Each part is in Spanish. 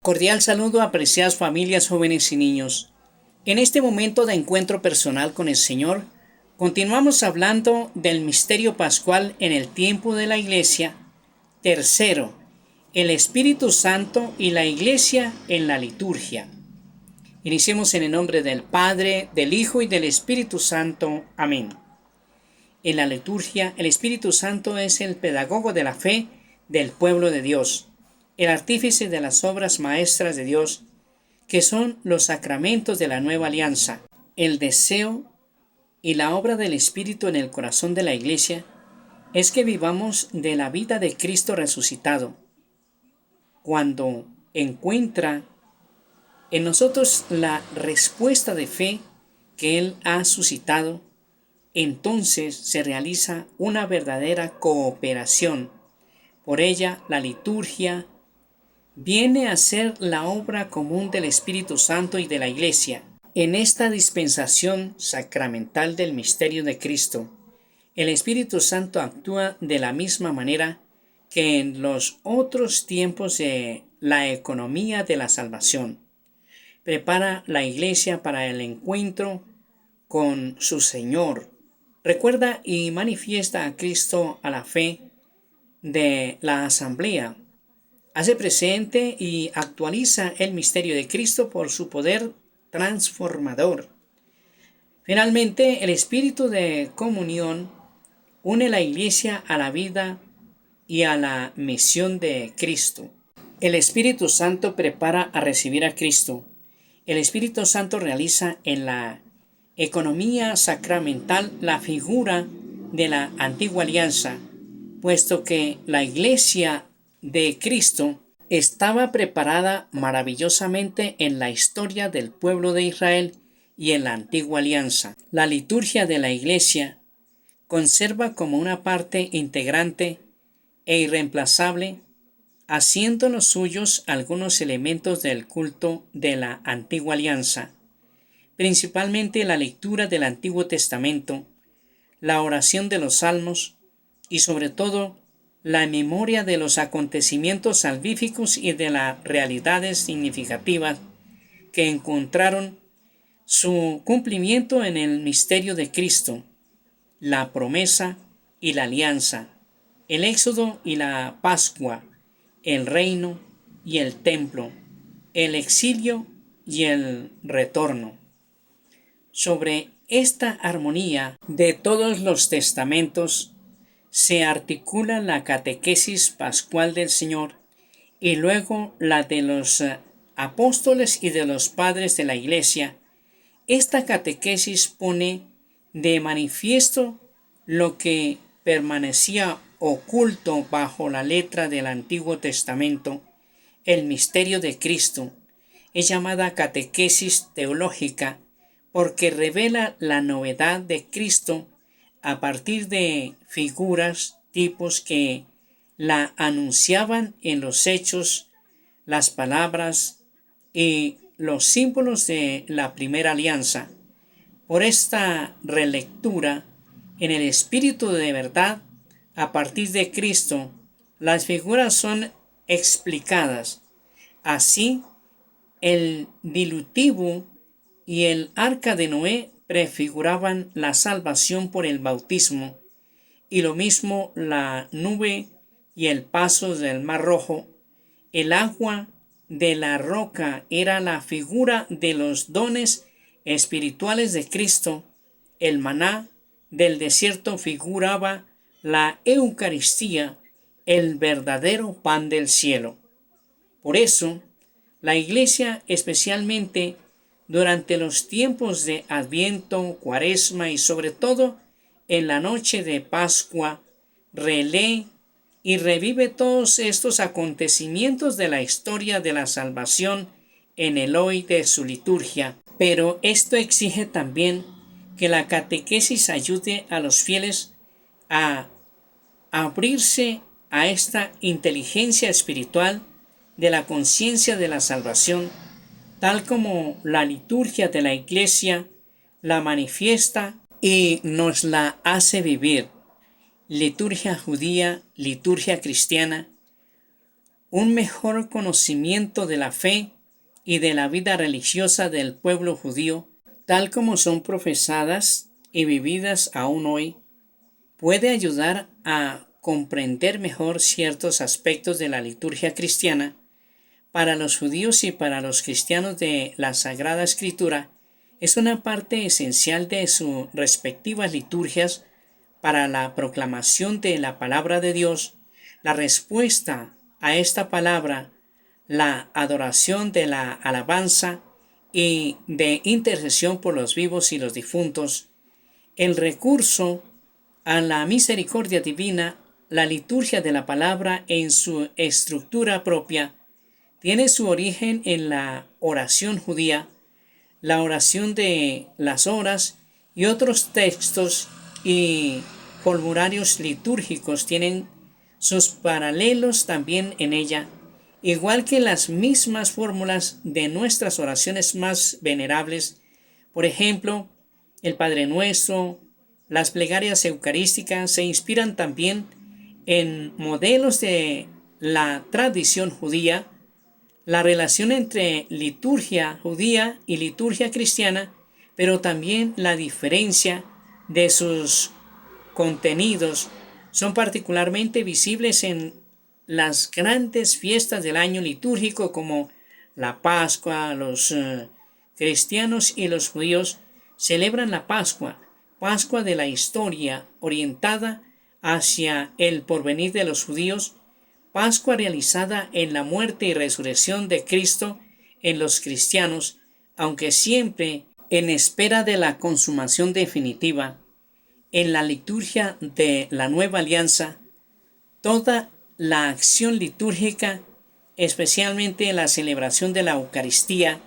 Cordial saludo, apreciadas familias, jóvenes y niños. En este momento de encuentro personal con el Señor, continuamos hablando del misterio pascual en el tiempo de la Iglesia. Tercero, el Espíritu Santo y la Iglesia en la liturgia. Iniciemos en el nombre del Padre, del Hijo y del Espíritu Santo. Amén. En la liturgia, el Espíritu Santo es el pedagogo de la fe del pueblo de Dios, el artífice de las obras maestras de Dios, que son los sacramentos de la nueva alianza. El deseo y la obra del Espíritu en el corazón de la Iglesia es que vivamos de la vida de Cristo resucitado. Cuando encuentra en nosotros la respuesta de fe que Él ha suscitado, entonces se realiza una verdadera cooperación. Por ella, la liturgia viene a ser la obra común del Espíritu Santo y de la Iglesia. En esta dispensación sacramental del misterio de Cristo, el Espíritu Santo actúa de la misma manera que en los otros tiempos de la economía de la salvación. Prepara la Iglesia para el encuentro con su Señor. Recuerda y manifiesta a Cristo a la fe de la asamblea. Hace presente y actualiza el misterio de Cristo por su poder transformador. Finalmente, el espíritu de comunión une la Iglesia a la vida y a la misión de Cristo. El Espíritu Santo prepara a recibir a Cristo. El Espíritu Santo realiza en la economía sacramental la figura de la antigua alianza, puesto que la Iglesia de Cristo estaba preparada maravillosamente en la historia del pueblo de Israel y en la antigua alianza. La liturgia de la Iglesia conserva como una parte integrante e irreemplazable, haciendo los suyos algunos elementos del culto de la antigua alianza, principalmente la lectura del Antiguo Testamento, la oración de los salmos y sobre todo la memoria de los acontecimientos salvíficos y de las realidades significativas que encontraron su cumplimiento en el misterio de Cristo, la promesa y la alianza, el éxodo y la Pascua, el reino y el templo, el exilio y el retorno. Sobre esta armonía de todos los testamentos se articula la catequesis pascual del Señor y luego la de los apóstoles y de los padres de la Iglesia. Esta catequesis pone de manifiesto lo que permanecía oculto bajo la letra del Antiguo Testamento, el misterio de Cristo. Es llamada catequesis teológica porque revela la novedad de Cristo a partir de figuras, tipos que la anunciaban en los hechos, las palabras y los símbolos de la primera alianza. Por esta relectura, en el espíritu de verdad, a partir de Cristo, las figuras son explicadas. Así, el dilutivo y el arca de Noé prefiguraban la salvación por el bautismo, y lo mismo la nube y el paso del Mar Rojo. El agua de la roca era la figura de los dones espirituales de Cristo. El maná del desierto figuraba la Eucaristía, el verdadero pan del cielo. Por eso, la Iglesia, especialmente durante los tiempos de Adviento, Cuaresma y sobre todo en la noche de Pascua, relee y revive todos estos acontecimientos de la historia de la salvación en el hoy de su liturgia. Pero esto exige también que la catequesis ayude a los fieles a abrirse a esta inteligencia espiritual de la conciencia de la salvación, tal como la liturgia de la Iglesia la manifiesta y nos la hace vivir. Liturgia judía, liturgia cristiana, un mejor conocimiento de la fe y de la vida religiosa del pueblo judío, tal como son profesadas y vividas aún hoy, puede ayudar a comprender mejor ciertos aspectos de la liturgia cristiana. Para los judíos y para los cristianos de la Sagrada Escritura es una parte esencial de sus respectivas liturgias para la proclamación de la palabra de Dios, la respuesta a esta palabra, la adoración de la alabanza y de intercesión por los vivos y los difuntos, el recurso a la misericordia divina, la liturgia de la palabra en su estructura propia, tiene su origen en la oración judía, la oración de las horas y otros textos y formularios litúrgicos tienen sus paralelos también en ella, igual que las mismas fórmulas de nuestras oraciones más venerables, por ejemplo, el Padre Nuestro, las plegarias eucarísticas se inspiran también en modelos de la tradición judía. La relación entre liturgia judía y liturgia cristiana, pero también la diferencia de sus contenidos son particularmente visibles en las grandes fiestas del año litúrgico como la Pascua. Los cristianos y los judíos celebran la Pascua, Pascua de la historia orientada hacia el porvenir de los judíos, Pascua realizada en la muerte y resurrección de Cristo en los cristianos, aunque siempre en espera de la consumación definitiva. En la liturgia de la Nueva Alianza, toda la acción litúrgica, especialmente la celebración de la Eucaristía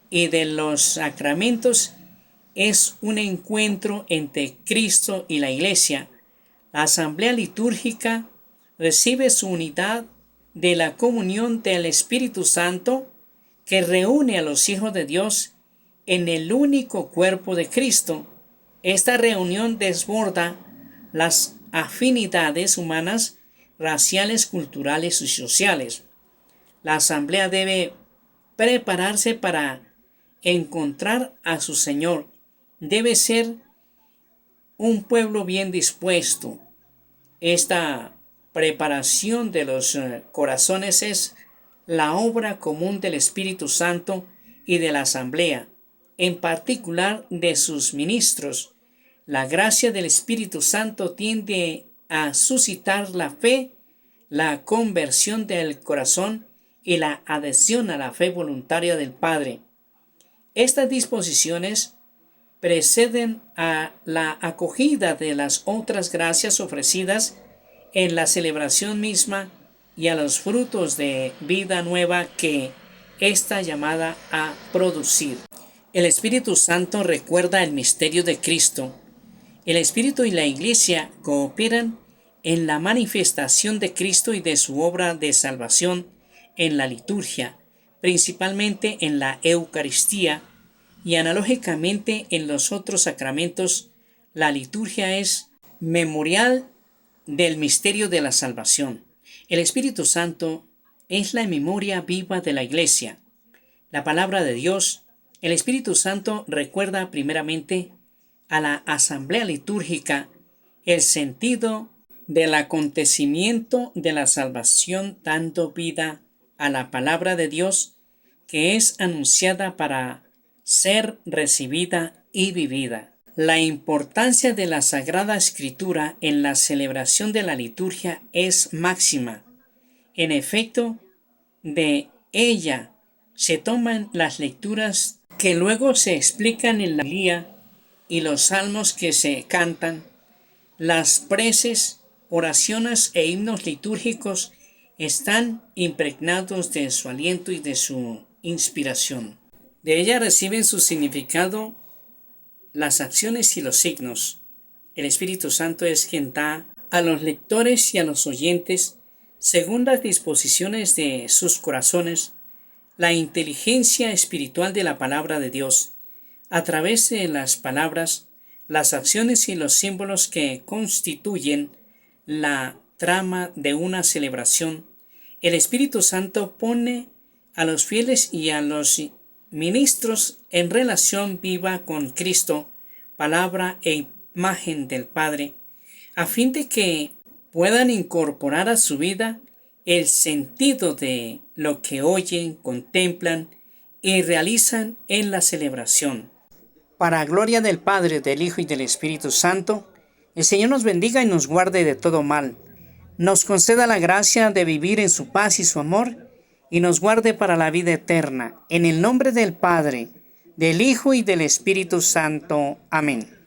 y de los sacramentos, es un encuentro entre Cristo y la Iglesia. La asamblea litúrgica recibe su unidad de la comunión del Espíritu Santo que reúne a los hijos de Dios en el único cuerpo de Cristo. Esta reunión desborda las afinidades humanas, raciales, culturales y sociales. La asamblea debe prepararse para encontrar a su Señor. Debe ser un pueblo bien dispuesto. Esta preparación de los corazones es la obra común del Espíritu Santo y de la asamblea, en particular de sus ministros. La gracia del Espíritu Santo tiende a suscitar la fe, la conversión del corazón y la adhesión a la fe voluntaria del Padre. Estas disposiciones preceden a la acogida de las otras gracias ofrecidas en la celebración misma y a los frutos de vida nueva que está llamada a producir. El Espíritu Santo recuerda el misterio de Cristo. El Espíritu y la Iglesia cooperan en la manifestación de Cristo y de su obra de salvación en la liturgia, principalmente en la Eucaristía, y analógicamente en los otros sacramentos. La liturgia es memorial del misterio de la salvación. El Espíritu Santo es la memoria viva de la Iglesia. La palabra de Dios, el Espíritu Santo recuerda primeramente a la asamblea litúrgica el sentido del acontecimiento de la salvación, dando vida a la palabra de Dios que es anunciada para ser recibida y vivida. La importancia de la Sagrada Escritura en la celebración de la liturgia es máxima. En efecto, de ella se toman las lecturas que luego se explican en la homilía y los salmos que se cantan. Las preces, oraciones e himnos litúrgicos están impregnados de su aliento y de su inspiración. De ella reciben su significado las acciones y los signos. El Espíritu Santo es quien da a los lectores y a los oyentes, según las disposiciones de sus corazones, la inteligencia espiritual de la palabra de Dios, a través de las palabras, las acciones y los símbolos que constituyen la trama de una celebración. El Espíritu Santo pone a los fieles y a los ministros en relación viva con Cristo, palabra e imagen del Padre, a fin de que puedan incorporar a su vida el sentido de lo que oyen, contemplan y realizan en la celebración. Para gloria del Padre, del Hijo y del Espíritu Santo, el Señor nos bendiga y nos guarde de todo mal, nos conceda la gracia de vivir en su paz y su amor, y nos guarde para la vida eterna. En el nombre del Padre, del Hijo y del Espíritu Santo. Amén.